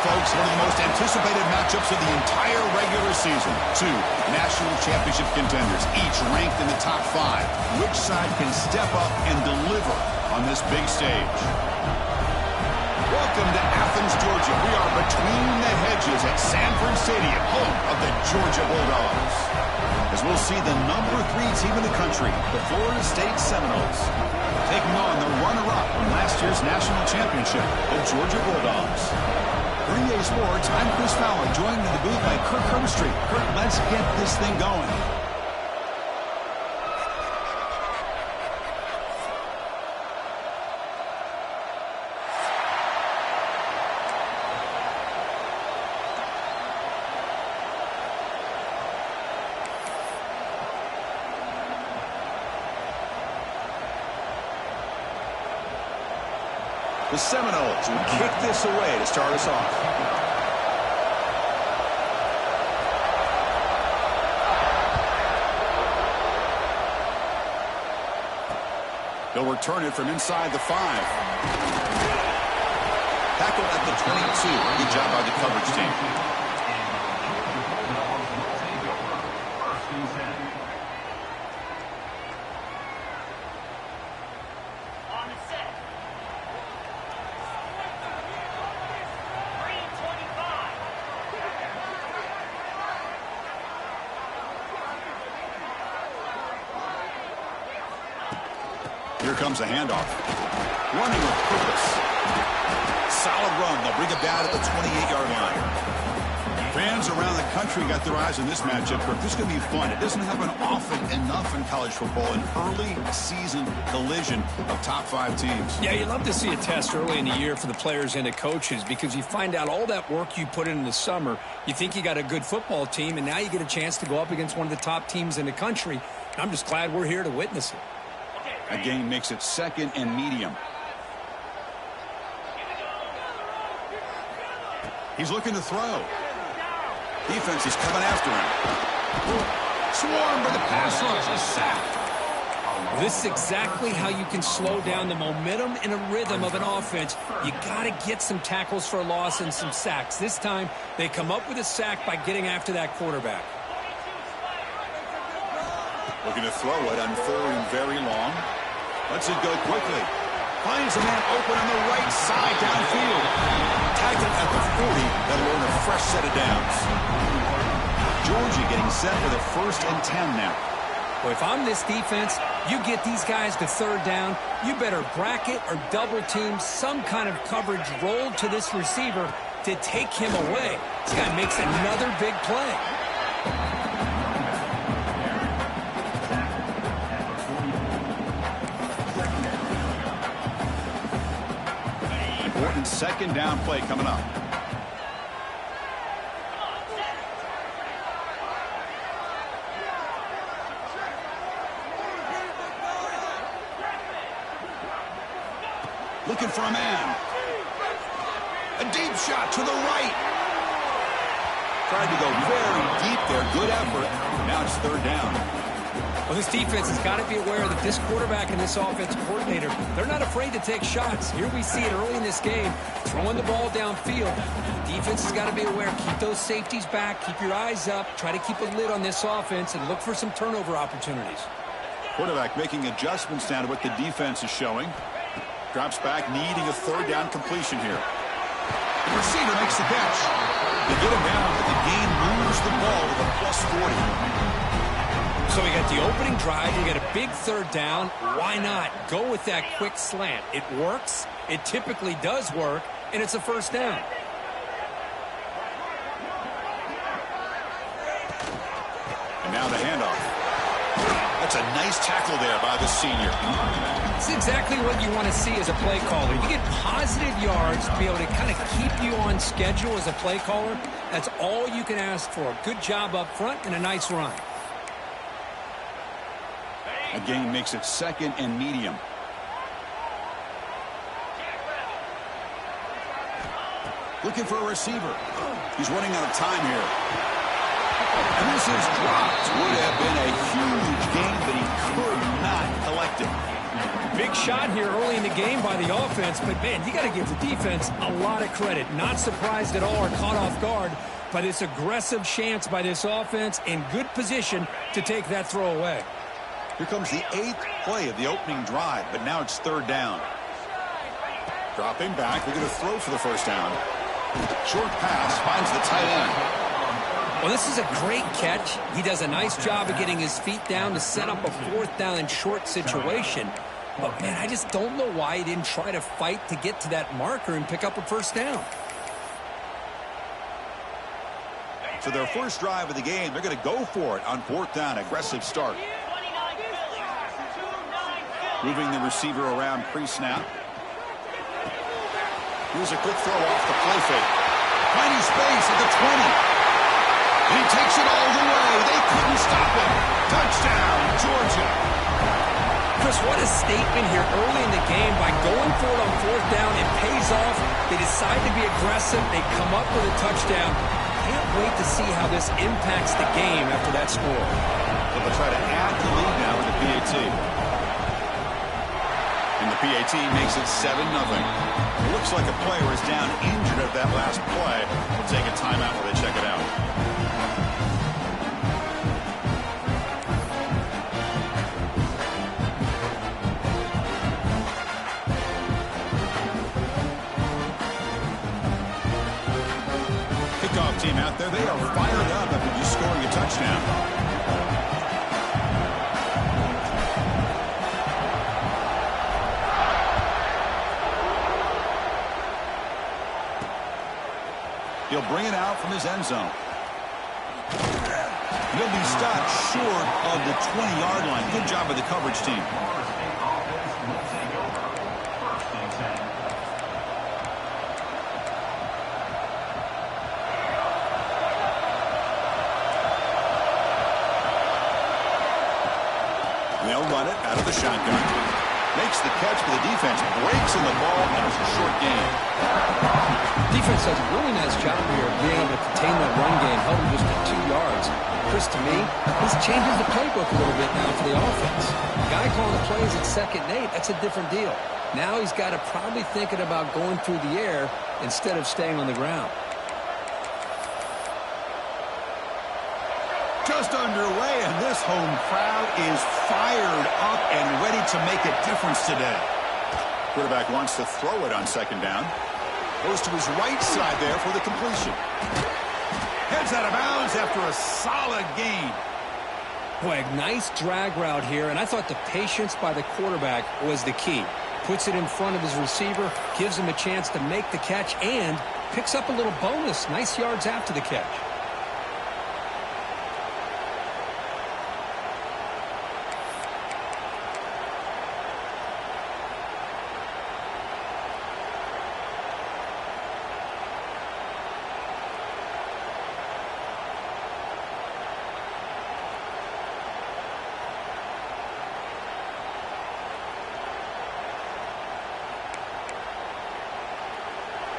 folks, one of the most anticipated matchups of the entire regular season. Two national championship contenders, each ranked in the top 5. Which side can step up and deliver on this big stage? Welcome to Athens, Georgia. We are between the hedges at Sanford Stadium, home of the Georgia Bulldogs. As we'll see the number 3 team in the country, the Florida State Seminoles, taking on the runner-up from last year's national championship, the Georgia Bulldogs. For EA Sports, I'm Chris Fowler, joined in the booth by Kirk Herbstreit. Kirk, let's get this thing going. The Seminoles will kick this away to start us off. They'll return it from inside the 5. Tackled at the 22. Good job by the coverage team. Here comes a handoff. Running with purpose. Solid run. They'll bring it down at the 28-yard line. Fans around the country got their eyes on this matchup. This is going to be fun. It doesn't happen often enough in college football. An early season collision of top 5 teams. Yeah, you love to see a test early in the year for the players and the coaches because you find out all that work you put in the summer. You think you got a good football team, and now you get a chance to go up against one of the top teams in the country. I'm just glad we're here to witness it. A gain makes it 2nd and medium. He's looking to throw. Defense is coming after him. Swarmed by the pass rush. A sack. This is exactly how you can slow down the momentum and a rhythm of an offense. You got to get some tackles for a loss and some sacks. This time, they come up with a sack by getting after that quarterback. Looking to throw it on 3rd and very long. Lets it go quickly. Finds a man open on the right side downfield. Tagged it at the 40. That'll earn a fresh set of downs. Georgia getting set for the 1st and 10 now. Well, if I'm this defense, you get these guys to 3rd down. You better bracket or double team some kind of coverage rolled to this receiver to take him away. This guy makes another big play. Important 2nd down play coming up. Looking for a man. A deep shot to the right. Tried to go very deep there. Good effort. Now it's 3rd down. Well, this defense has got to be aware that this quarterback and this offensive coordinator, they're not afraid to take shots. Here we see it early in this game, throwing the ball downfield. The defense has got to be aware. Keep those safeties back. Keep your eyes up. Try to keep a lid on this offense and look for some turnover opportunities. Quarterback making adjustments down to what the defense is showing. Drops back, needing a 3rd down completion here. The receiver makes the catch. They get him down, but the gain moves the ball to the +40. So we got the opening drive. We got a big 3rd down. Why not go with that quick slant? It works. It typically does work, and it's a 1st down. And now the handoff. That's a nice tackle there by the senior. It's exactly what you want to see as a play caller. You get positive yards to be able to kind of keep you on schedule as a play caller. That's all you can ask for. Good job up front and a nice run. A gain makes it 2nd and medium. Looking for a receiver. He's running out of time here. And this is dropped. Would have been a huge gain, but he could not collect it. Big shot here early in the game by the offense, but, man, you got to give the defense a lot of credit. Not surprised at all or caught off guard by this aggressive chance by this offense in good position to take that throw away. Here comes the 8th play of the opening drive, but now it's 3rd down. Dropping back, we're going to throw for the first down. Short pass finds the tight end. Well, this is a great catch. He does a nice job of getting his feet down to set up a 4th down and short situation. But, man, I just don't know why he didn't try to fight to get to that marker and pick up a first down. So their first drive of the game, they're going to go for it on 4th down. Aggressive start. Moving the receiver around pre-snap. Here's a quick throw off the play fake. Finding space at the 20. And he takes it all the way. They couldn't stop him. Touchdown, Georgia. Chris, what a statement here early in the game. By going for it on 4th down, it pays off. They decide to be aggressive. They come up with a touchdown. Can't wait to see how this impacts the game after that score. So they'll try to add the lead now with the PAT. And the PAT makes it 7-0. It looks like a player is down injured at that last play. We'll take a timeout while they check it out. Kickoff team out there, they are fired up after just scoring a touchdown. He'll bring it out from his end zone. He'll be stopped short of the 20-yard line. Good job by the coverage team. They'll run it out of the shotgun. Makes the catch for the defense. Breaks in the ball, and it's a short game. Defense does a really nice job here of being able to contain that run game, held him just at 2 yards. Chris, to me, this changes the playbook a little bit now for the offense. The guy calling the plays at 2nd and 8, that's a different deal. Now he's got to probably thinking about going through the air instead of staying on the ground. Just underway, and this home crowd is fired up and ready to make a difference today. Quarterback wants to throw it on 2nd down. Goes to his right side there for the completion. Heads out of bounds after a solid gain. Boy, a nice drag route here, and I thought the patience by the quarterback was the key. Puts it in front of his receiver, gives him a chance to make the catch, and picks up a little bonus. Nice yards after the catch.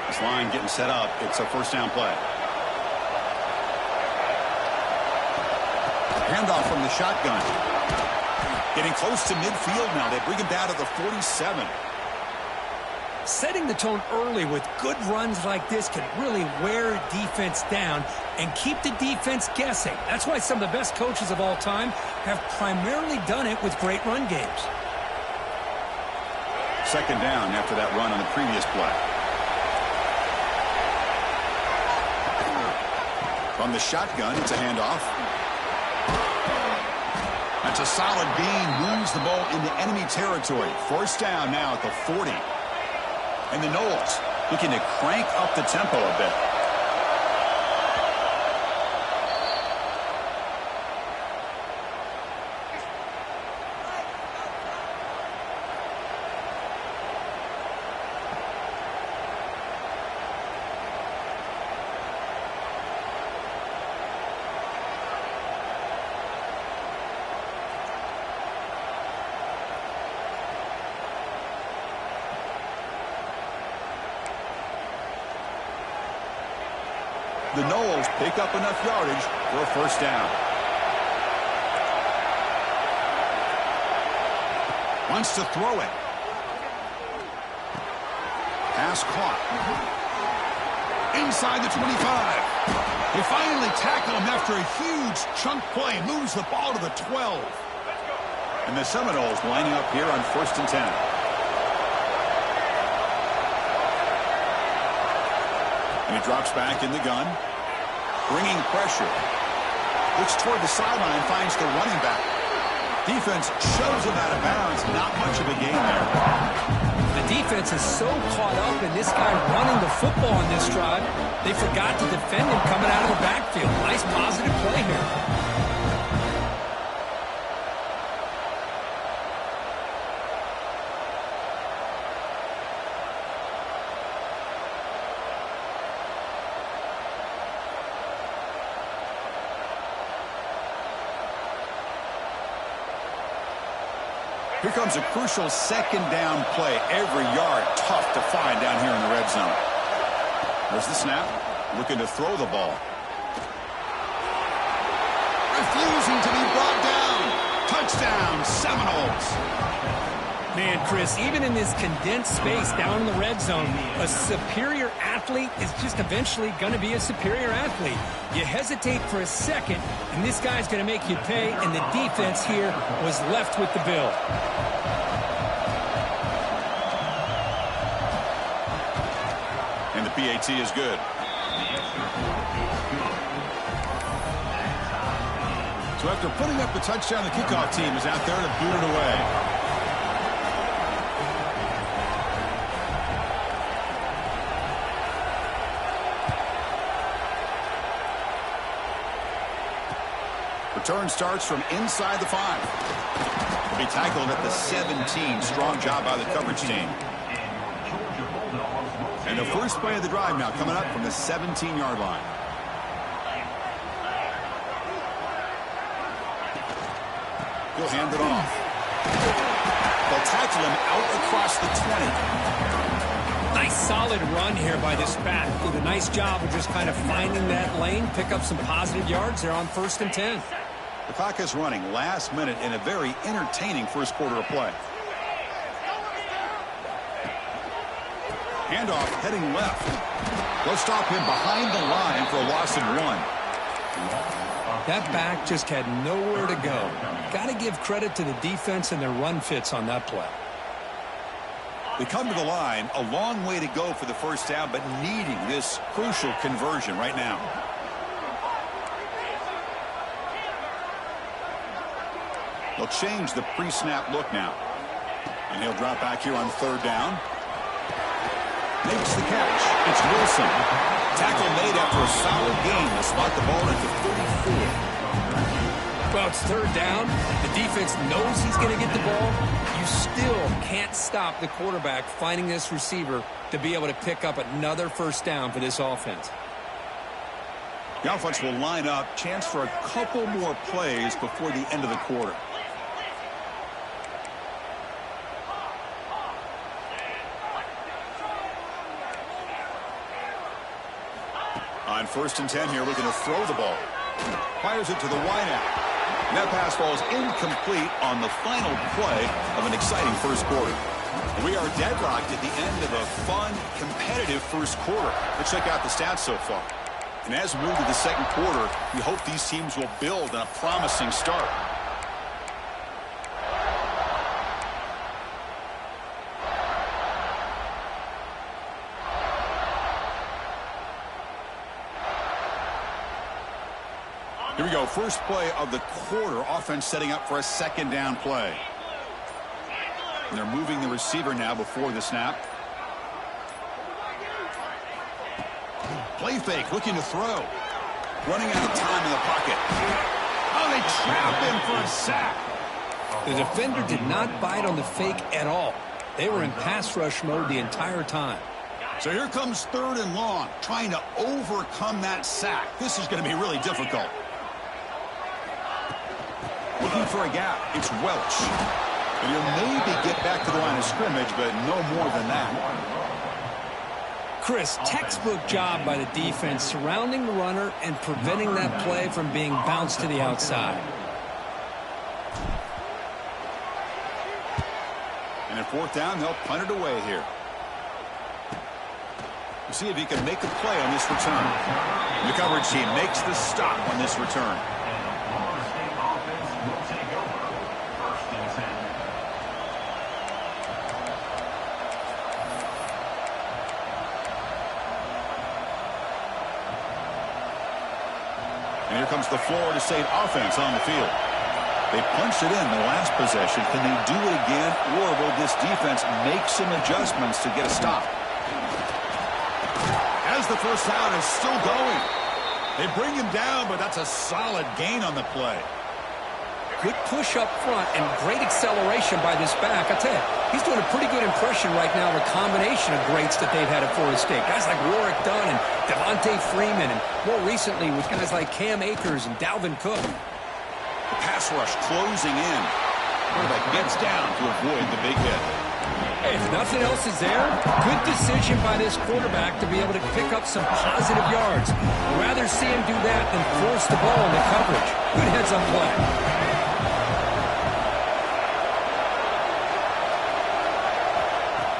This line getting set up. It's a first down play. Handoff from the shotgun. Getting close to midfield now. They bring him down to the 47. Setting the tone early with good runs like this can really wear a defense down and keep the defense guessing. That's why some of the best coaches of all time have primarily done it with great run games. 2nd down after that run on the previous play. From the shotgun, it's a handoff. That's a solid gain. Moves the ball into enemy territory. First down now at the 40. And the Noles looking to crank up the tempo a bit. The Noles pick up enough yardage for a first down. Wants to throw it. Pass caught. Inside the 25. They finally tackle him after a huge chunk play. Moves the ball to the 12. And the Seminoles lining up here on 1st and 10. And he drops back in the gun. Bringing pressure. Looks toward the sideline, finds the running back. Defense shows him out of bounds. Not much of a gain there. The defense is so caught up in this guy running the football on this drive, they forgot to defend him coming out of the backfield. Nice positive play here. Here comes a crucial 2nd down play. Every yard tough to find down here in the red zone. There's the snap. Looking to throw the ball. Refusing to be brought down. Touchdown, Seminoles. Man, Chris, even in this condensed space down in the red zone, a superior athlete is just eventually going to be a superior athlete. You hesitate for a second, and this guy's going to make you pay, and the defense here was left with the bill. And the PAT is good. So after putting up the touchdown, the kickoff team is out there to boot it away. Return starts from inside the 5. He tackled at the 17. Strong job by the coverage team. And the first play of the drive now coming up from the 17-yard line. He'll hand it off. They'll tackle him out across the 20. Nice solid run here by this back. Did a nice job of just kind of finding that lane, pick up some positive yards there on 1st and 10. The clock is running last minute in a very entertaining first quarter of play. Handoff heading left. They'll stop him behind the line for a loss of 1. That back just had nowhere to go. Got to give credit to the defense and their run fits on that play. They come to the line, a long way to go for the first down, but needing this crucial conversion right now. They'll change the pre-snap look now. And he'll drop back here on 3rd down. Makes the catch. It's Wilson. Tackle made after a solid gain to spot the ball at the 34. Well, it's 3rd down. The defense knows he's going to get the ball. You still can't stop the quarterback finding this receiver to be able to pick up another first down for this offense. The offense will line up. Chance for a couple more plays before the end of the quarter. On 1st and 10 here, looking to throw the ball. Fires it to the wideout. And that pass falls incomplete on the final play of an exciting first quarter. We are deadlocked at the end of a fun, competitive first quarter. Let's check out the stats so far. And as we move to the second quarter, we hope these teams will build on a promising start. Here we go, first play of the quarter. Offense setting up for a 2nd down play. And they're moving the receiver now before the snap. Play fake, looking to throw. Running out of time in the pocket. Oh, they trap him for a sack. The defender did not bite on the fake at all. They were in pass rush mode the entire time. So here comes 3rd and long, trying to overcome that sack. This is going to be really difficult. Looking for a gap. It's Welch. And he'll maybe get back to the line of scrimmage, but no more than that. Chris, textbook job by the defense surrounding the runner and preventing that play from being bounced to the outside. And at fourth down, they'll punt it away here. We'll see if he can make a play on this return. The coverage team makes the stop on this return. And here comes the Florida State offense on the field. They punched it in the last possession. Can they do it again, or will this defense make some adjustments to get a stop? As the first down is still going. They bring him down, but that's a solid gain on the play. Good push up front and great acceleration by this back. I tell you, he's doing a pretty good impression right now of a combination of greats that they've had at Florida State. Guys like Warrick Dunn and Devontae Freeman, and more recently with guys like Cam Akers and Dalvin Cook. The pass rush closing in. Quarterback gets down to avoid the big hit. Hey, if nothing else is there, good decision by this quarterback to be able to pick up some positive yards. I'd rather see him do that than force the ball into coverage. Good heads-up play.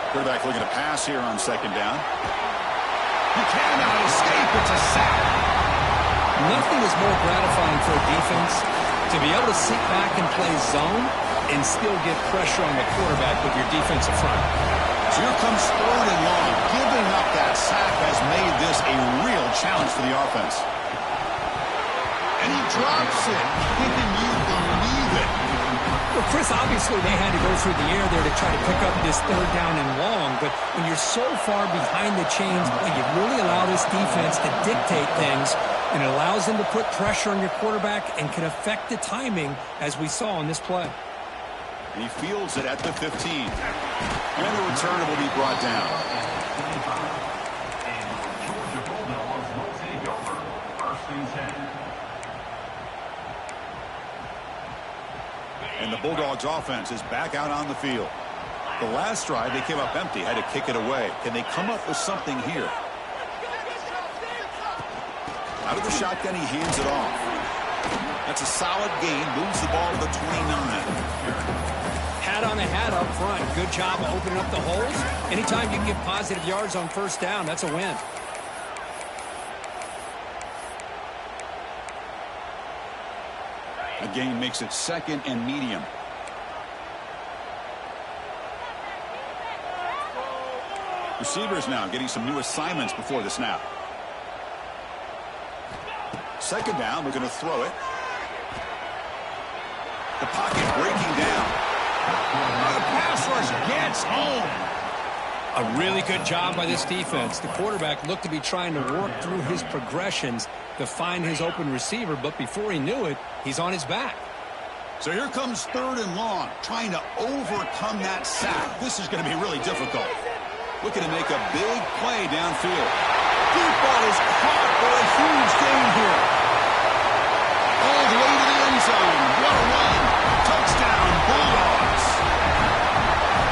Quarterback looking to pass here on second down. He cannot escape. It's a sack. Nothing is more gratifying for a defense to be able to sit back and play zone and still get pressure on the quarterback with your defensive front. So here comes third and long. Giving up that sack has made this a real challenge for the offense. And he drops it. Can you believe it? Well, Chris, obviously they had to go through the air there to try to pick up this third down and long, but when you're so far behind the chains, boy, you really allow this defense to dictate things, and it allows them to put pressure on your quarterback and can affect the timing, as we saw on this play. And he fields it at the 15. And the return will be brought down. And the Bulldogs offense is back out on the field. The last drive, they came up empty, had to kick it away. Can they come up with something here? Out of the shotgun, he hands it off. That's a solid gain, moves the ball to the 29. Hat on the hat up front. Good job of opening up the holes. Anytime you can get positive yards on first down, that's a win. A gain makes it second and medium. Receivers now getting some new assignments before the snap. Second down, we're going to throw it. The pocket breaking down. The pass rush gets home. A really good job by this defense. The quarterback looked to be trying to work through his progressions to find his open receiver, but before he knew it, he's on his back. So here comes third and long, trying to overcome that sack. This is going to be really difficult. Looking to make a big play downfield. Deep ball is caught for a huge gain here. All the way to the end zone. What a run. Touchdown, Bulldogs.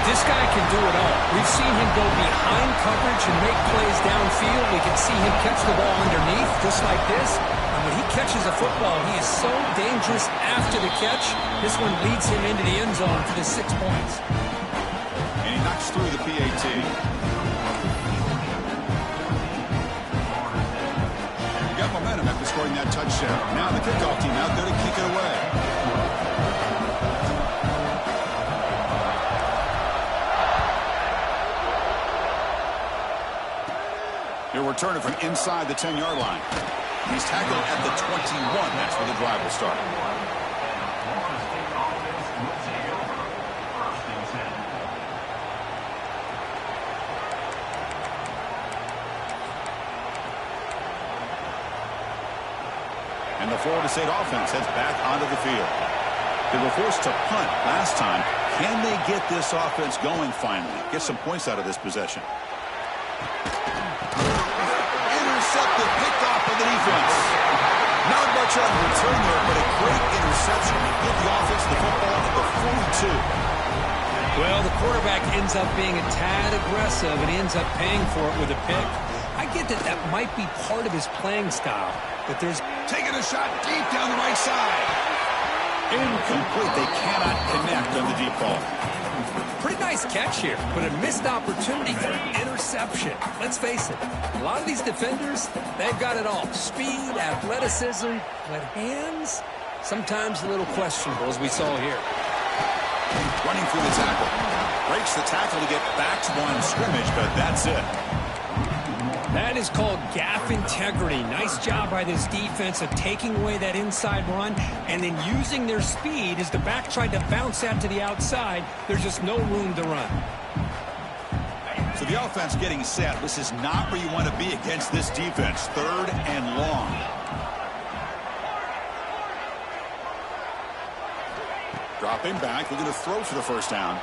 This guy can do it all. We've seen him go behind coverage and make plays downfield. We can see him catch the ball underneath, just like this. And when he catches a football, he is so dangerous after the catch. This one leads him into the end zone for the 6 points. And he knocks through the PAT. He got momentum after scoring that touchdown. Now the kickoff team out there to kick it away. He'll return it from inside the 10-yard line. He's tackled at the 21. That's where the drive will start. And the Florida State offense heads back onto the field. They were forced to punt last time. Can they get this offense going finally? Get some points out of this possession. Intercepted, picked off by the defense. Not much on the return there, but a great interception to give the offense the football at the 42. Well, the quarterback ends up being a tad aggressive and ends up paying for it with a pick. I get that that might be part of his playing style, but there's... Taking a shot deep down the right side. Incomplete. They cannot connect on the deep ball. Pretty nice catch here, but a missed opportunity for an interception. Let's face it, a lot of these defenders, they've got it all. Speed, athleticism, but hands, sometimes a little questionable, as we saw here. Running through the tackle. Breaks the tackle to get back to the line of scrimmage, but that's it. That is called gap integrity. Nice job by this defense of taking away that inside run and then using their speed as the back tried to bounce that to the outside. There's just no room to run. So the offense getting set. This is not where you want to be against this defense. 3rd and long. Dropping back, looking to throw for the first down.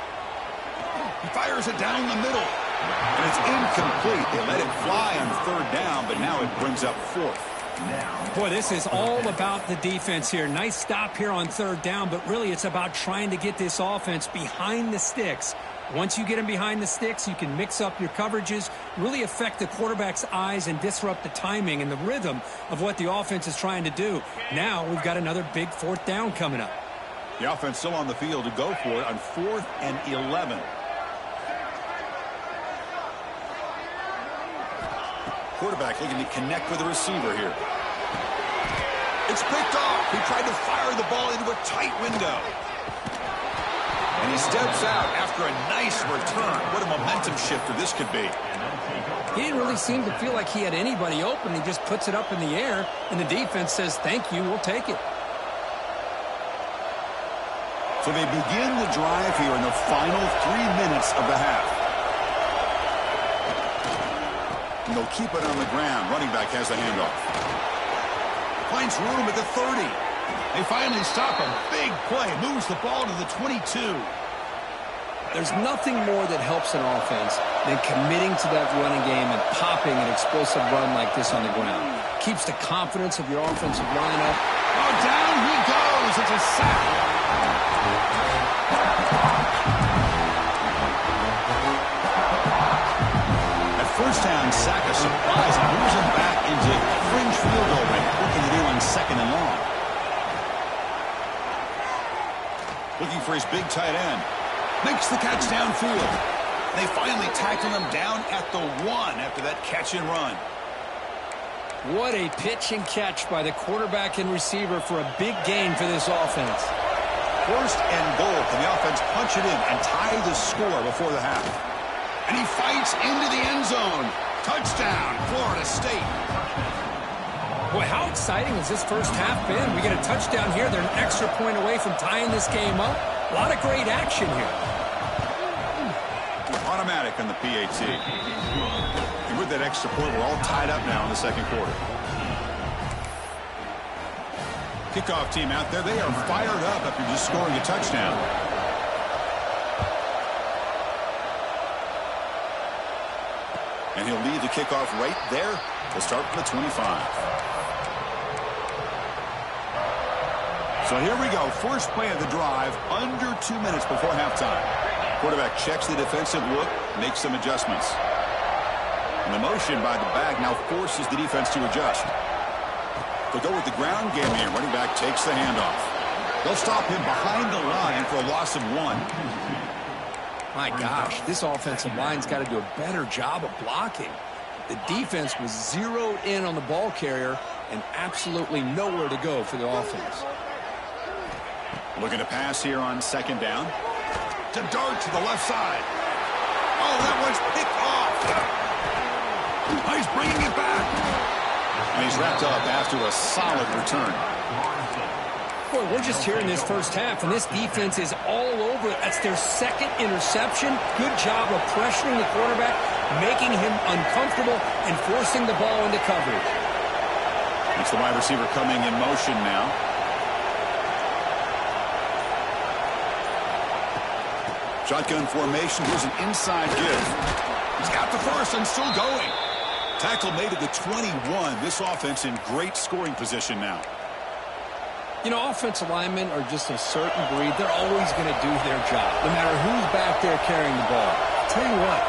He fires it down the middle. And it's incomplete. They let it fly on 3rd down, but now it brings up 4th. Boy, this is all about the defense here. Nice stop here on 3rd down, but really it's about trying to get this offense behind the sticks. Once you get them behind the sticks, you can mix up your coverages, really affect the quarterback's eyes and disrupt the timing and the rhythm of what the offense is trying to do. Now we've got another big 4th down coming up. The offense still on the field to go for it on 4th and 11. Quarterback looking to connect with the receiver here. It's picked off. He tried to fire the ball into a tight window. And he steps out after a nice return. What a momentum shifter this could be. He didn't really seem to feel like he had anybody open. He just puts it up in the air, and the defense says, thank you, we'll take it. So they begin the drive here in the final 3 minutes of the half. And they'll keep it on the ground. Running back has the handoff. Finds room at the 30. They finally stop him. Big play. Moves the ball to the 22. There's nothing more that helps an offense than committing to that running game and popping an explosive run like this on the ground. Keeps the confidence of your offensive line up. Oh, down he goes. It's a sack. First down, sack, a surprise, and moves him back into fringe field goal range, looking to do on 2nd and long. Looking for his big tight end. Makes the catch downfield. They finally tackle him down at the 1 after that catch and run. What a pitch and catch by the quarterback and receiver for a big gain for this offense. 1st and goal. Can the offense punch it in and tie the score before the half? And he fights into the end zone. Touchdown, Florida State. Boy, how exciting has this first half been? We get a touchdown here. They're an extra point away from tying this game up. A lot of great action here. Automatic on the PAT. And with that extra point, we're all tied up now in the 2nd quarter. Kickoff team out there. They are fired up after just scoring a touchdown. And he'll lead the kickoff right there. We'll start from the 25. So here we go. First play of the drive, under 2 minutes before halftime. Quarterback checks the defensive look, makes some adjustments. And the motion by the back now forces the defense to adjust. They'll go with the ground game here. Running back takes the handoff. They'll stop him behind the line for a loss of 1. My gosh, this offensive line's got to do a better job of blocking. The defense was zeroed in on the ball carrier and absolutely nowhere to go for the offense. Looking to pass here on 2nd down. To dart to the left side. Oh, that one's picked off. Oh, he's bringing it back. And he's wrapped up after a solid return. Boy, we're just here in this first half, and this defense is all over it. That's their 2nd interception. Good job of pressuring the quarterback, making him uncomfortable, and forcing the ball into coverage. It's the wide receiver coming in motion now. Shotgun formation. Here's an inside give. He's got the first and still going. Tackle made at the 21. This offense in great scoring position now. You know, offensive linemen are just a certain breed. They're always going to do their job, no matter who's back there carrying the ball. I'll tell you what,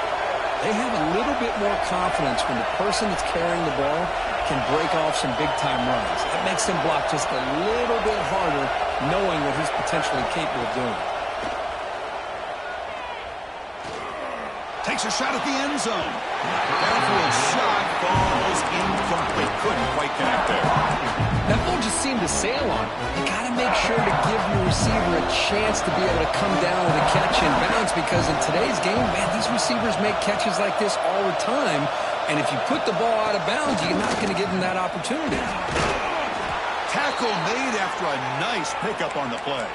they have a little bit more confidence when the person that's carrying the ball can break off some big-time runs. That makes him block just a little bit harder, knowing what he's potentially capable of doing. Takes a shot at the end zone. Downfield shot falls incomplete. Couldn't quite connect there. That ball just seemed to sail on. You got to make sure to give your receiver a chance to be able to come down with a catch in bounds, because in today's game, man, these receivers make catches like this all the time. And if you put the ball out of bounds, you're not going to give them that opportunity. Tackle made after a nice pickup on the play.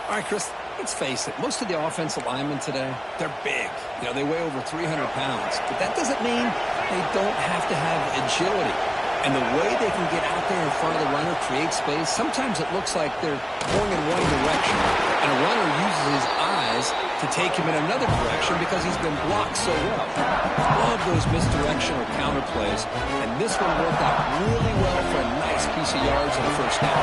All right, Chris, let's face it. Most of the offensive linemen today, they're big. You know, they weigh over 300 pounds. But that doesn't mean they don't have to have agility. And the way they can get out there in front of the runner, create space, sometimes it looks like they're going in one direction, and a runner uses his eyes to take him in another direction because he's been blocked so well. Love those misdirectional counter plays, and this one worked out really well for a nice piece of yards and a first down.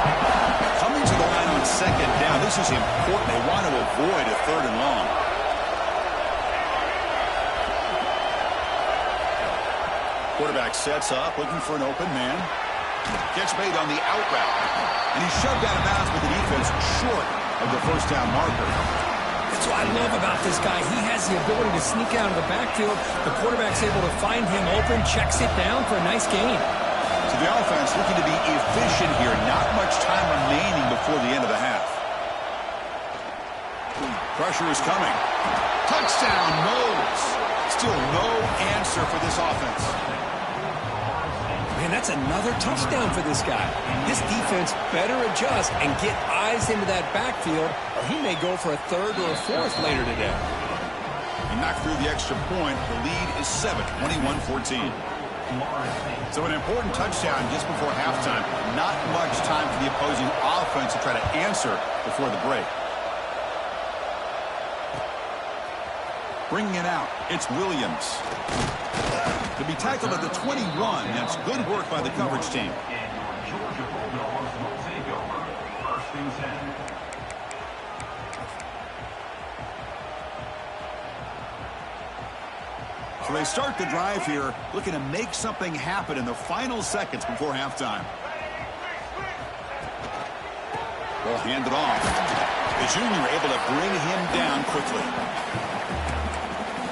Coming to the line on second down, this is important. They want to avoid a third and long. Quarterback sets up, looking for an open man. Catch made on the out route. And he's shoved out of bounds with the defense short of the first down marker. That's what I love about this guy. He has the ability to sneak out of the backfield. The quarterback's able to find him open, checks it down for a nice gain. So the offense looking to be efficient here. Not much time remaining before the end of the half. Pressure is coming. Touchdown, Moles. Still no answer for this offense. Man, that's another touchdown for this guy. This defense better adjust and get eyes into that backfield, or he may go for a third or a fourth later today. He knocked through the extra point. The lead is 7, 21-14. So an important touchdown just before halftime. Not much time for the opposing offense to try to answer before the break. Bringing it out, it's Williams. To be tackled at the 21, that's good work by the coverage team. So they start the drive here, looking to make something happen in the final seconds before halftime. Ball handed off. The junior able to bring him down quickly.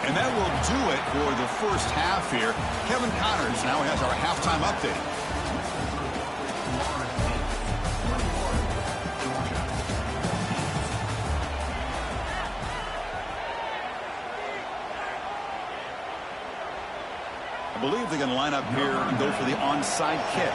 And that will do it for the first half here. Kevin Connors now has our halftime update. I believe they're going to line up here and go for the onside kick.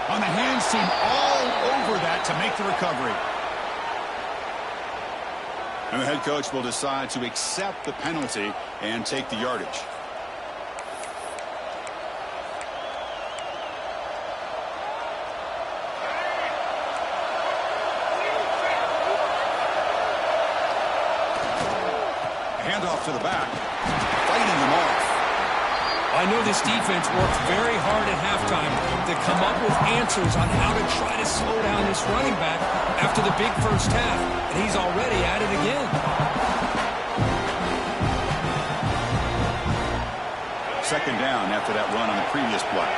On the hands team all over that to make the recovery. And the head coach will decide to accept the penalty and take the yardage. Handoff to the back. Fighting them off. I know this defense worked very hard at halftime to come up with answers on how to try to slow down this running back after the big first half. And he's already at it again. Second down after that run on the previous play.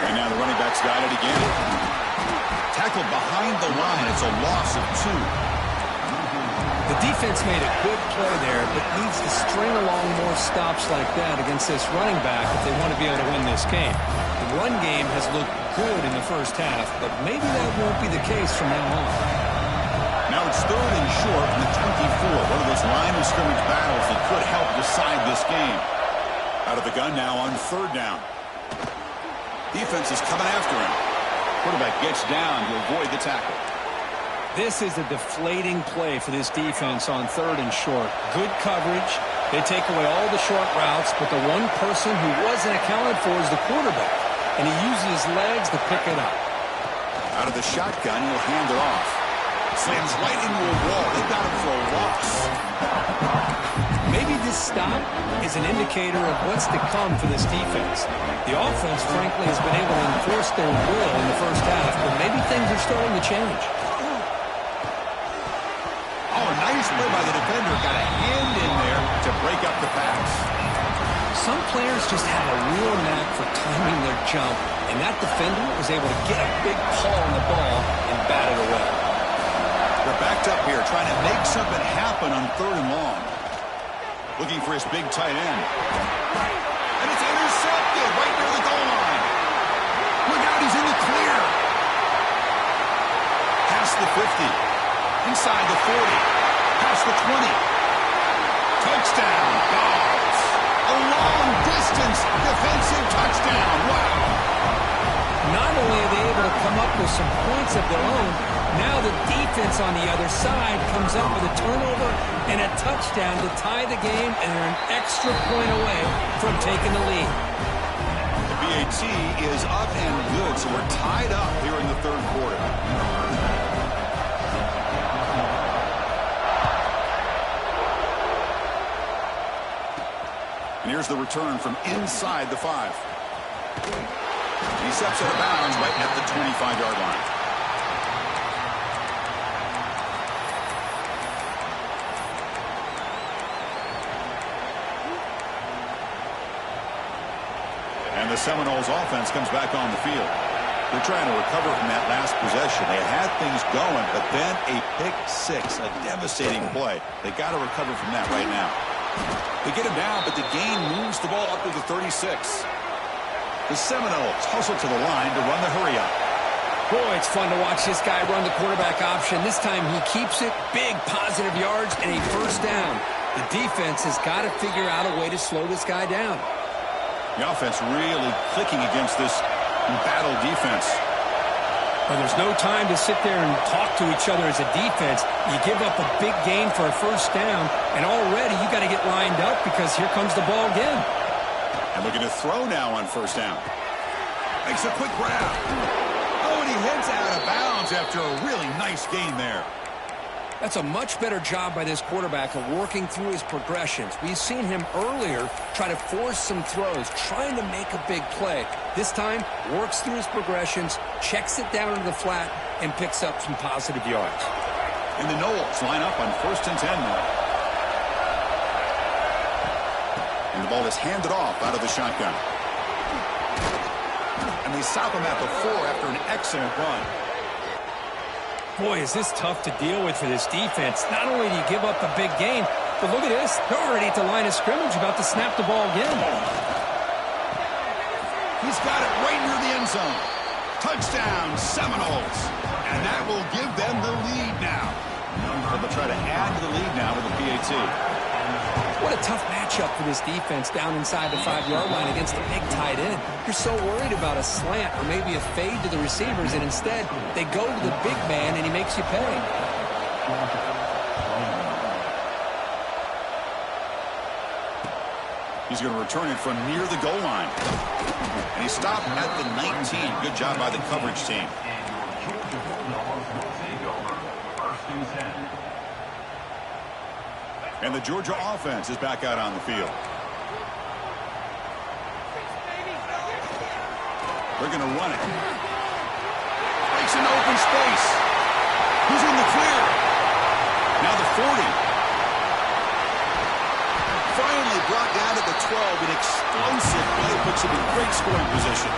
And now the running back's got it again. Tackled behind the line. It's a loss of 2. The defense made a good play there, but needs to string along more stops like that against this running back if they want to be able to win this game. The run game has looked good in the first half, but maybe that won't be the case from now on. Now it's third and short from the 24. One of those line of scrimmage battles that could help decide this game. Out of the gun now on third down. Defense is coming after him. Quarterback gets down to avoid the tackle. This is a deflating play for this defense on third and short. Good coverage, They take away all the short routes, but the one person who wasn't accounted for is the quarterback, and he uses his legs to pick it up. Out of the shotgun, he'll hand it off. Slams right into a wall. They got him for a loss. Maybe this stop is an indicator of what's to come for this defense. The offense, frankly, has been able to enforce their will in the first half, but maybe things are starting to change. Oh, nice play by the defender. Got a hand in there to break up the pass. Some players just have a real knack for timing their jump, and that defender was able to get a big paw on the ball and bat it away. They're backed up here, trying to make something happen on 3rd and long. Looking for his big tight end. And it's intercepted right near the goal line. Look out, he's in the clear. Past the 50. Inside the 40. Past the 20. Touchdown, Dogs. A long-distance defensive touchdown. Wow. Not only are they able to come up with some points of their own, now the defense on the other side comes up with a turnover and a touchdown to tie the game, and they're an extra point away from taking the lead. The BAT is up and good, so we're tied up here in the 3rd quarter. And here's the return from inside the 5. He steps out of bounds right at the 25-yard line. And the Seminoles offense comes back on the field. They're trying to recover from that last possession. They had things going, but then a pick 6, a devastating play. They got to recover from that right now. They get him down, but the gain moves the ball up to the 36. The Seminoles hustle to the line to run the hurry-up. Boy, it's fun to watch this guy run the quarterback option. This time he keeps it, big positive yards, and a first down. The defense has got to figure out a way to slow this guy down. The offense really clicking against this embattled defense. Well, there's no time to sit there and talk to each other as a defense. You give up a big gain for a first down, and already you got to get lined up because here comes the ball again. And looking to throw now on first down. Makes a quick grab. Oh, and he heads out of bounds after a really nice gain there. That's a much better job by this quarterback of working through his progressions. We've seen him earlier try to force some throws, trying to make a big play. This time, works through his progressions, checks it down into the flat, and picks up some positive yards. And the Noles line up on 1st and 10 now. And the ball is handed off out of the shotgun. And they stop him at the 4 after an excellent run. Boy, is this tough to deal with for this defense. Not only do you give up the big gain, but look at this. They're already at the line of scrimmage about to snap the ball again. He's got it right near the end zone. Touchdown, Seminoles. And that will give them the lead now. They'll try to add to the lead now with the PAT. What a tough matchup for this defense down inside the 5-yard line against a big tight end. You're so worried about a slant or maybe a fade to the receivers, and instead they go to the big man and he makes you pay. He's going to return it from near the goal line. And he stopped at the 19. Good job by the coverage team. And the Georgia offense is back out on the field. They're going to run it. Breaks into open space. Who's in the clear? Now the 40. Finally brought down to the 12. An explosive play puts him in great scoring position.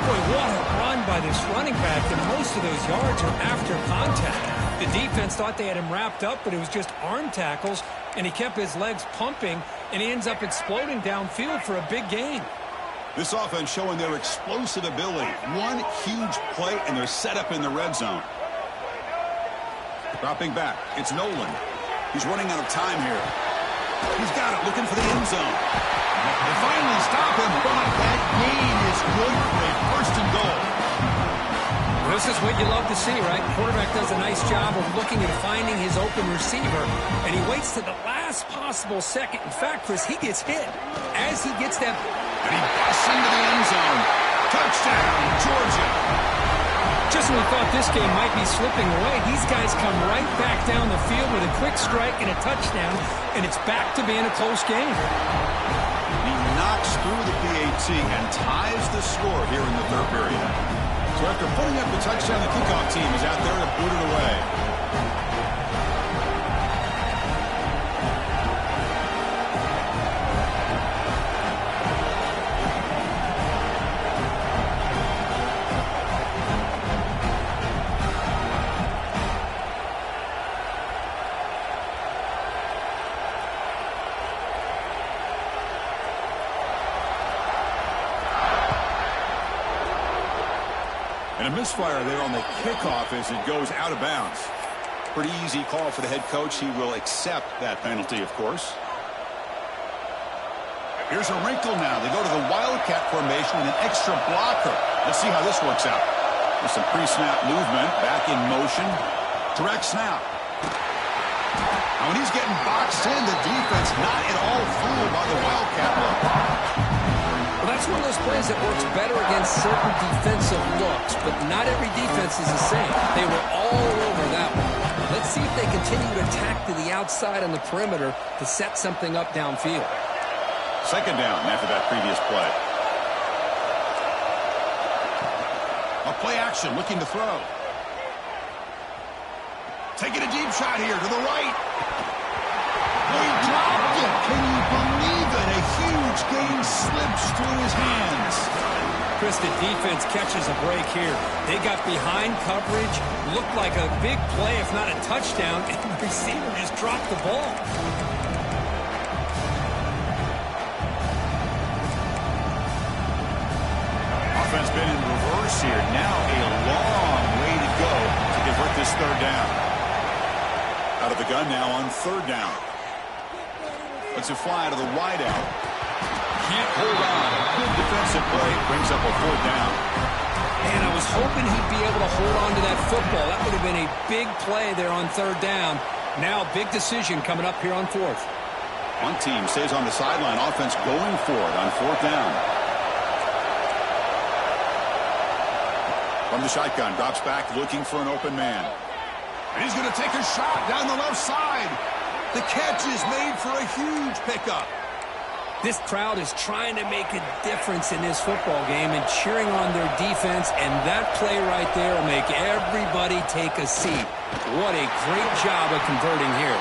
Boy, what a run by this running back, and most of those yards are after contact. The defense thought they had him wrapped up, but it was just arm tackles, and he kept his legs pumping, and he ends up exploding downfield for a big gain. This offense showing their explosive ability. One huge play, and they're set up in the red zone. Dropping back, it's Nolan. He's running out of time here. He's got it, looking for the end zone. They finally stop him, but that gain is good for a first and goal. This is what you love to see, right? The quarterback does a nice job of looking and finding his open receiver, and he waits to the last last possible second. In fact, Chris, he gets hit as he gets that. And he busts into the end zone. Touchdown, Georgia. Just when we thought this game might be slipping away, these guys come right back down the field with a quick strike and a touchdown, and it's back to being a close game. He knocks through the PAT and ties the score here in the third period. So after putting up the touchdown, the kickoff team is out there to boot it away. And a misfire there on the kickoff as it goes out of bounds. Pretty easy call for the head coach. He will accept that penalty, of course. Here's a wrinkle now. They go to the Wildcat formation with an extra blocker. Let's see how this works out. There's some pre-snap movement. Back in motion. Direct snap. Now when he's getting boxed in, the defense not at all fooled by the Wildcat look. Well, that's one of those plays that works better against certain defensive looks, but not every defense is the same. They were all over that one. Let's see if they continue to attack to the outside on the perimeter to set something up downfield. Second down after that previous play. A play action looking to throw. Taking a deep shot here to the right. He dropped it. Can you believe it? A huge gain slips through his hands. Chris, the defense catches a break here. They got behind coverage, looked like a big play, if not a touchdown, and the receiver just dropped the ball. Offense been in reverse here. Now a long way to go to convert this third down. Out of the gun now on third down. Lets it fly to the wideout. Can't hold on. Good defensive play. Brings up a fourth down. And I was hoping he'd be able to hold on to that football. That would have been a big play there on third down. Now a big decision coming up here on fourth. One team stays on the sideline. Offense going for it on fourth down. From the shotgun. Drops back looking for an open man. And he's going to take a shot down the left side. The catch is made for a huge pickup. This crowd is trying to make a difference in this football game and cheering on their defense, and that play right there will make everybody take a seat. What a great job of converting here.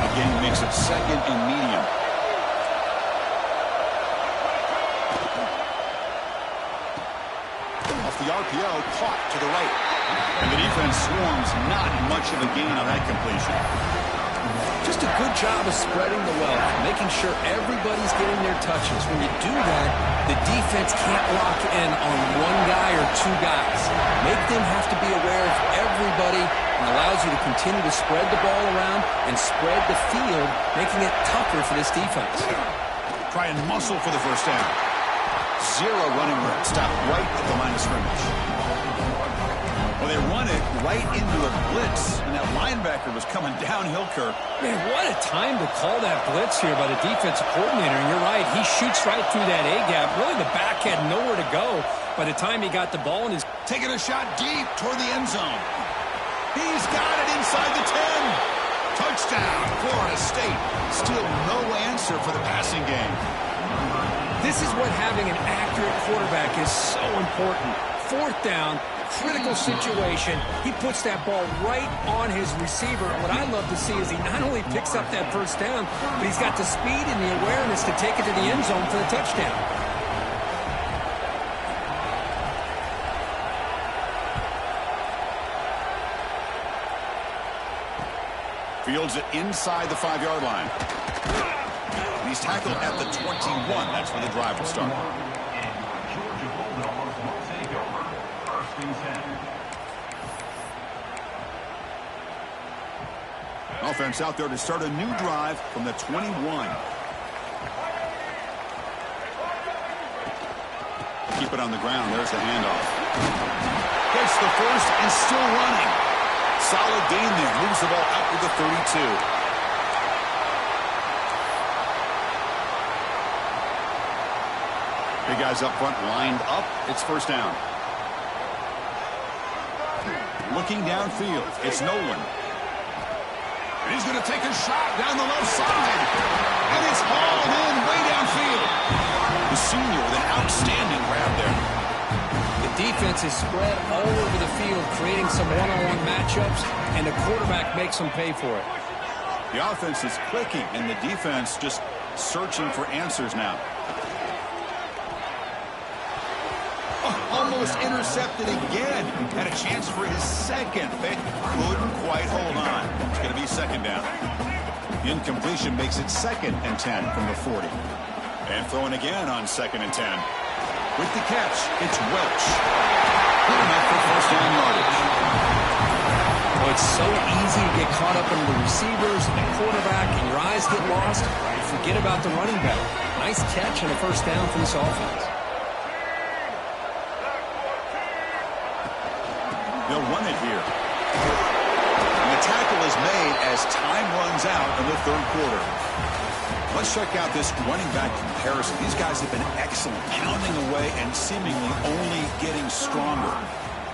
Again, makes it second and medium. The RPO caught to the right. And the defense swarms, not much of a gain on that completion. Just a good job of spreading the wealth, making sure everybody's getting their touches. When you do that, the defense can't lock in on one guy or two guys. Make them have to be aware of everybody and allows you to continue to spread the ball around and spread the field, making it tougher for this defense. Try and muscle for the first down. Zero running room. Stop right at the line of scrimmage. Well, they run it right into a blitz, and that linebacker was coming downhill, Kirk. Man, what a time to call that blitz here by the defensive coordinator. And you're right, he shoots right through that A-gap. Really, the back had nowhere to go by the time he got the ball. And taking a shot deep toward the end zone. He's got it inside the 10. Touchdown, Florida State. Still no answer for the passing game. This is what having an accurate quarterback is so important. Fourth down, critical situation. He puts that ball right on his receiver. What I love to see is he not only picks up that first down, but he's got the speed and the awareness to take it to the end zone for the touchdown. Fields it inside the 5-yard line. He's tackled at the 21. That's where the drive will start. Offense out there to start a new drive from the 21. keep it on the ground. There's the handoff. Gets the first and still running. Solid gain there. Moves the ball out to the 32. Big guys up front lined up. It's first down. Looking downfield. It's Nolan. And he's going to take a shot down the left side. And it's hauled in way downfield. The senior with an outstanding grab there. The defense is spread all over the field, creating some one-on-one matchups, and the quarterback makes them pay for it. The offense is clicking, and the defense just searching for answers now. Almost intercepted again. Had a chance for his second, but couldn't quite hold on. It's going to be second down. The incompletion makes it 2nd and 10 from the 40. And throwing again on 2nd and 10. With the catch, it's Welch. Good enough for first down yardage. Well, it's so easy to get caught up in the receivers and the quarterback, and your eyes get lost. You forget about the running back. Nice catch and a first down for this offense. They'll run it here. And the tackle is made as time runs out in the 3rd quarter. Let's check out this running back comparison. These guys have been excellent, pounding away and seemingly only getting stronger.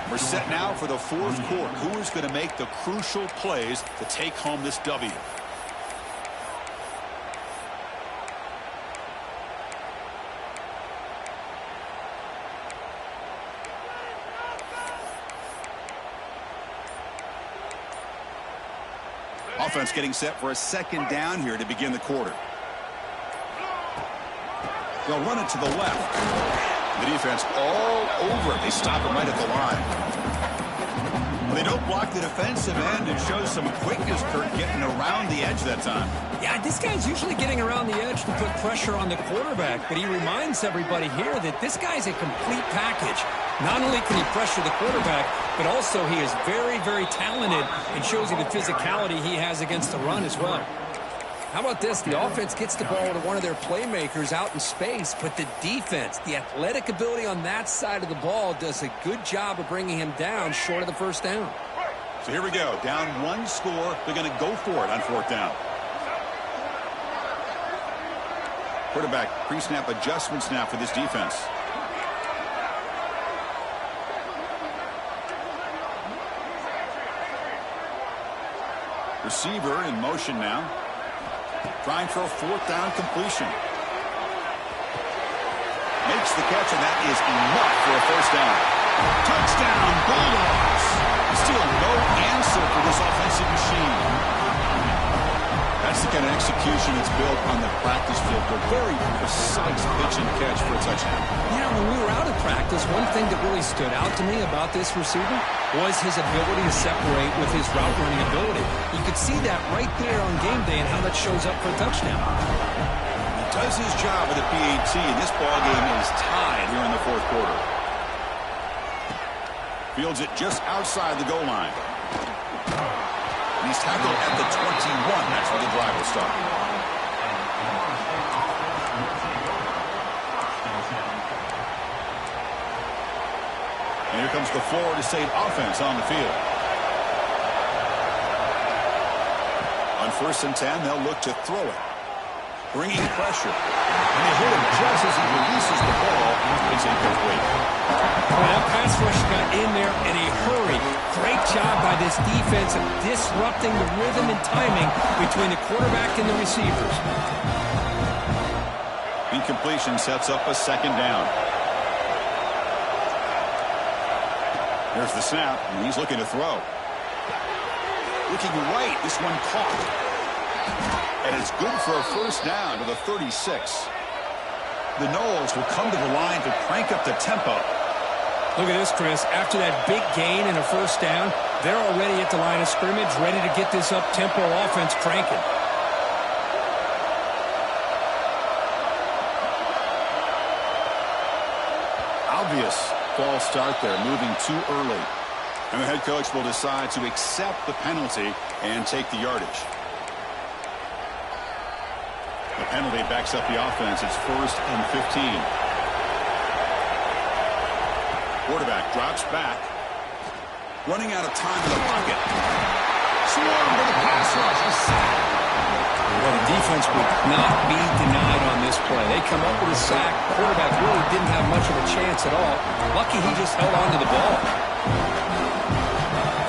We're set now for the 4th quarter. Who is going to make the crucial plays to take home this W? Offense getting set for a 2nd down here to begin the quarter. They'll run it to the left. The defense all over it. They stop it right at the line. Well, they don't block the defensive end and show some quickness, Kurt, getting around the edge that time. Yeah, this guy's usually getting around the edge to put pressure on the quarterback, but he reminds everybody here that this guy's a complete package. Not only can he pressure the quarterback, but also he is very, very talented and shows you the physicality he has against the run as well. How about this? The offense gets the ball to one of their playmakers out in space, but the defense, the athletic ability on that side of the ball does a good job of bringing him down short of the first down. So here we go. Down 1 score. They're going to go for it on 4th down. Quarterback pre-snap adjustments now for this defense. Receiver in motion now. Trying for a 4th down completion. Makes the catch, and that is enough for a first down. Touchdown, Bulldogs. Still no answer for this offensive machine. That's the kind of execution that's built on the practice field. A very precise pitch and catch for a touchdown. Yeah, when we were out of practice, one thing that really stood out to me about this receiver was his ability to separate with his route running ability. You could see that right there on game day and how that shows up for a touchdown. He does his job with a PAT, and this ballgame is tied here in the 4th quarter. Fields it just outside the goal line. And he's tackled at the 21. That's where the drive will start. And here comes the Florida State offense on the field. On 1st and 10, they'll look to throw it. Bringing pressure. And they hit him just as he releases the ball. It's incomplete. Well, that pass rush got in there in a hurry. Great job by this defense of disrupting the rhythm and timing between the quarterback and the receivers. Incompletion sets up a 2nd down. There's the snap, and he's looking to throw. Looking right, this one caught. And it's good for a first down to the 36. The Noles will come to the line to crank up the tempo. Look at this, Chris. After that big gain and a first down, they're already at the line of scrimmage, ready to get this up-tempo offense cranking. Obvious false start there, moving too early. And the head coach will decide to accept the penalty and take the yardage. The penalty backs up the offense. It's 1st and 15. Quarterback drops back. Running out of time in the pocket. Swarmed with a pass rush. A sack. Well, the defense would not be denied on this play. They come up with a sack. Quarterback really didn't have much of a chance at all. Lucky he just held on to the ball.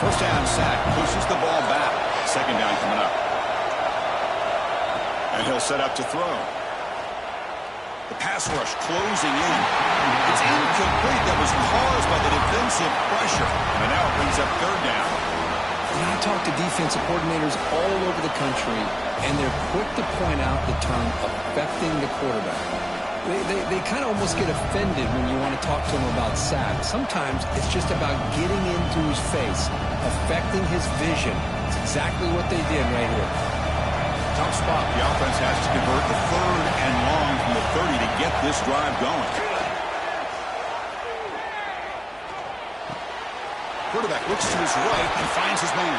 First down sack. Pushes the ball back. Second down coming up. And he'll set up to throw. The pass rush closing in. It's incomplete. That was caused by the defensive pressure. And now it brings up third down. And I talk to defensive coordinators all over the country, and they're quick to point out the term affecting the quarterback. They kind of almost get offended when you want to talk to them about sacks. Sometimes it's just about getting into his face, affecting his vision. It's exactly what they did right here. Tough spot. The offense has to convert the third and long from the 30 to get this drive going. Quarterback looks to his right and finds his man.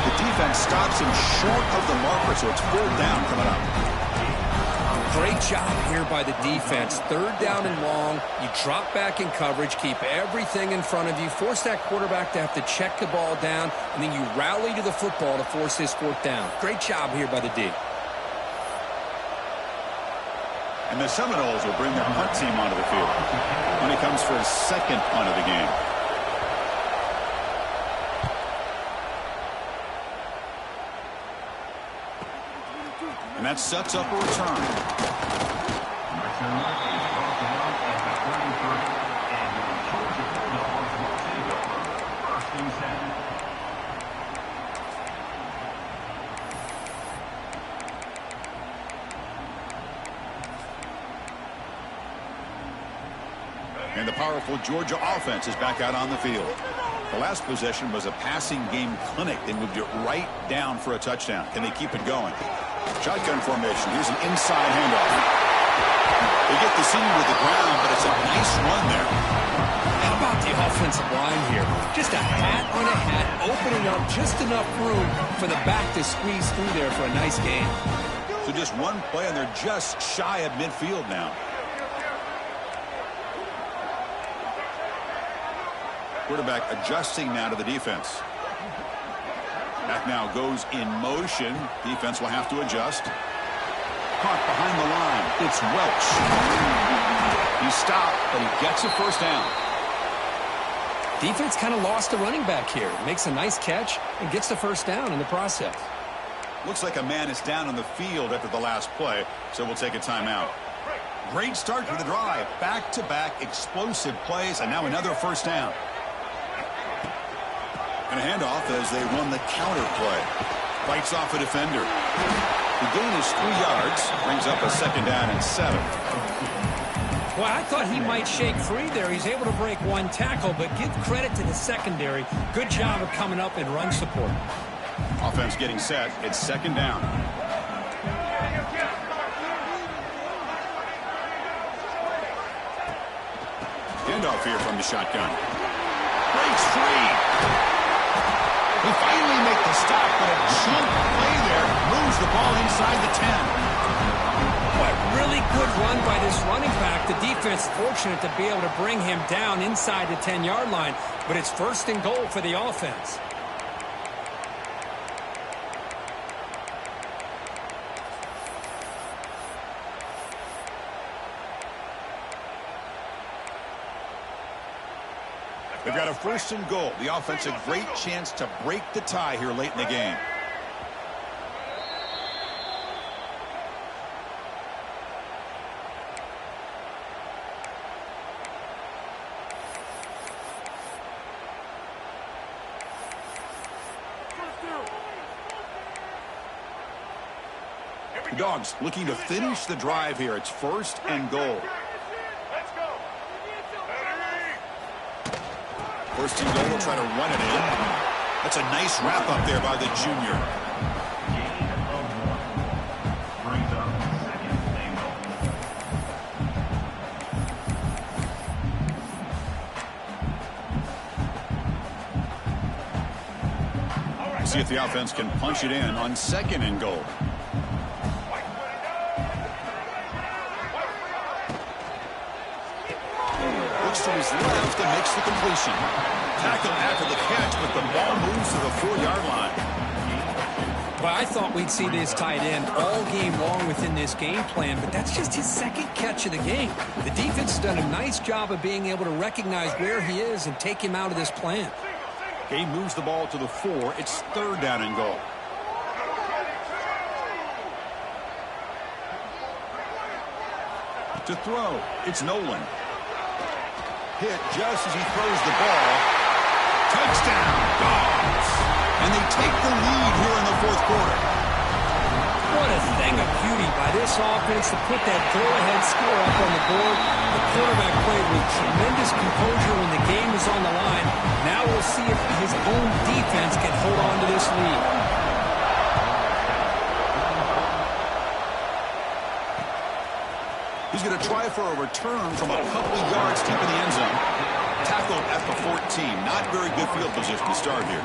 The defense stops him short of the marker, so it's fourth down coming up. Great job here by the defense. Third down and long. You drop back in coverage, keep everything in front of you, force that quarterback to have to check the ball down, and then you rally to the football to force this fourth down. Great job here by the D. And the Seminoles will bring their punt team onto the field when he comes for his second punt of the game. And that sets up a return. And the powerful Georgia offense is back out on the field. The last possession was a passing game clinic. They moved it right down for a touchdown. Can they keep it going? Shotgun formation. Here's an inside handoff. They get the seam with the ground, but it's a nice run there. How about the offensive line here? Just a hat on a hat, opening up just enough room for the back to squeeze through there for a nice gain. So just one play, and they're just shy of midfield now. Quarterback adjusting now to the defense. Back now goes in motion. Defense will have to adjust. Caught behind the line. It's Welch. He stopped, but he gets a first down. Defense kind of lost a running back here. Makes a nice catch and gets the first down in the process. Looks like a man is down on the field after the last play, so we'll take a timeout. Great start for the drive. Back-to-back explosive plays, and now another first down. And a handoff as they run the counter play. Fights off a defender. The gain is 3 yards. Brings up a second down and 7. Well, I thought he might shake free there. He's able to break one tackle, but give credit to the secondary. Good job of coming up in run support. Offense getting set. It's second down. Handoff here from the shotgun. Breaks free. They finally make the stop, but a jump play there moves the ball inside the 10. What really good run by this running back. The defense fortunate to be able to bring him down inside the 10-yard line, but it's first and goal for the offense. They've got a first and goal. The offense a great chance to break the tie here late in the game. The Dogs looking to finish the drive here. It's first and goal. First and goal, will try to run it in. That's a nice wrap up there by the junior. See if the offense can punch it in on second and goal. Looks to his left and makes the completion. Tackle after the catch, but the ball moves to the 4-yard line. Well, I thought we'd see this tight end all game long within this game plan, but that's just his second catch of the game. The defense has done a nice job of being able to recognize where he is and take him out of this plan. Game moves the ball to the 4. It's 3rd down and goal. To throw, it's Nolan. Hit just as he throws the ball. Touchdown, Dogs! And they take the lead here in the 4th quarter. What a thing of beauty by this offense to put that go-ahead score up on the board. The quarterback played with tremendous composure when the game was on the line. Now we'll see if his own defense can hold on to this lead. He's going to try for a return from a couple yards deep in the end zone. Tackled at the 14. Not very good field position to start here.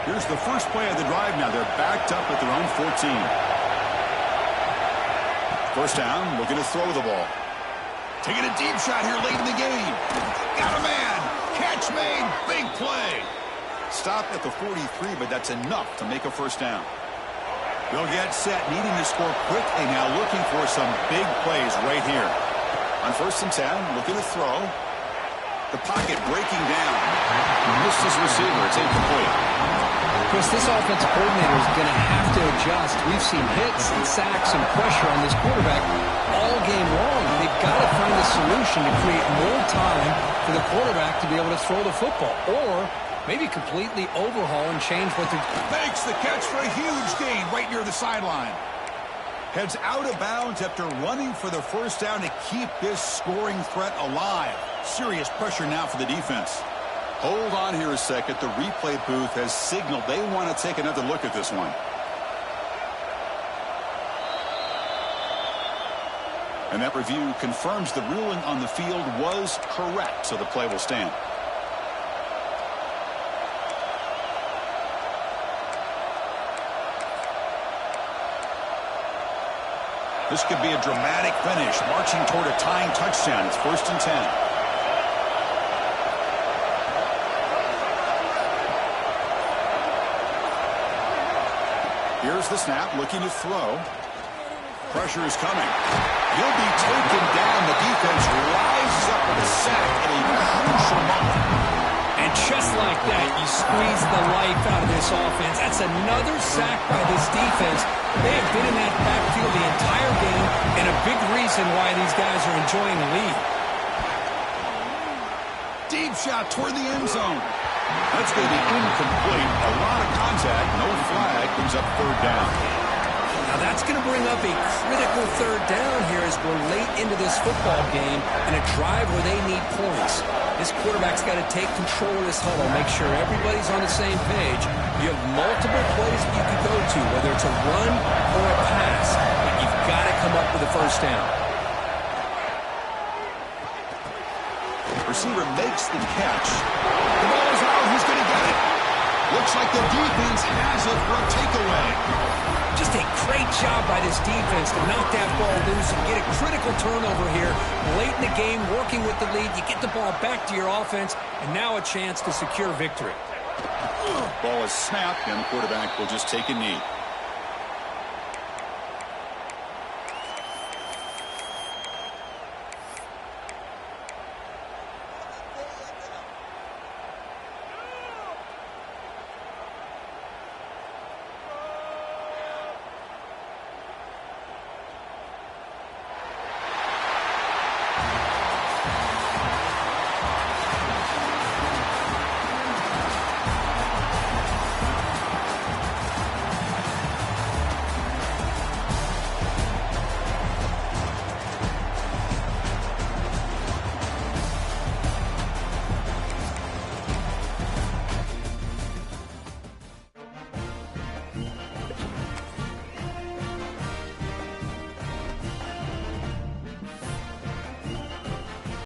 Here's the first play of the drive now. They're backed up at their own 14. First down, looking to throw the ball. Taking a deep shot here late in the game. Got a man. Catch made. Big play. Stop at the 43, but that's enough to make a first down. They'll get set, needing to score quickly now, looking for some big plays right here. On 1st and 10, looking to throw. The pocket breaking down. Missed his receiver. It's incomplete. Chris, this offensive coordinator is going to have to adjust. We've seen hits and sacks and pressure on this quarterback all game long. They've got to find a solution to create more time for the quarterback to be able to throw the football, or maybe completely overhaul and change what they're doing. Makes the catch for a huge gain right near the sideline. Heads out of bounds after running for the first down to keep this scoring threat alive. Serious pressure now for the defense. Hold on here a second. The replay booth has signaled they want to take another look at this one. And that review confirms the ruling on the field was correct, so the play will stand. This could be a dramatic finish, marching toward a tying touchdown. It's 1st and 10. Here's the snap, looking to throw. Pressure is coming. He'll be taken down. The defense rises up with a sack at a crucial moment. And just like that, you squeeze the life out of this offense. That's another sack by this defense. They have been in that backfield the entire game, and a big reason why these guys are enjoying the lead. Deep shot toward the end zone. That's going to be incomplete. A lot of contact, no flag, brings up 3rd down. Now that's going to bring up a critical 3rd down here as we're late into this football game in a drive where they need points. This quarterback's got to take control of this huddle, make sure everybody's on the same page. You have multiple plays that you can go to, whether it's a run or a pass, but you've got to come up with a first down. Receiver makes the catch. The ball is out. Who's going to get it? Looks like the defense has it for a takeaway. Just a great job by this defense to knock that ball loose and get a critical turnover here. Late in the game, working with the lead, you get the ball back to your offense, and now a chance to secure victory. Ball is snapped, and the quarterback will just take a knee.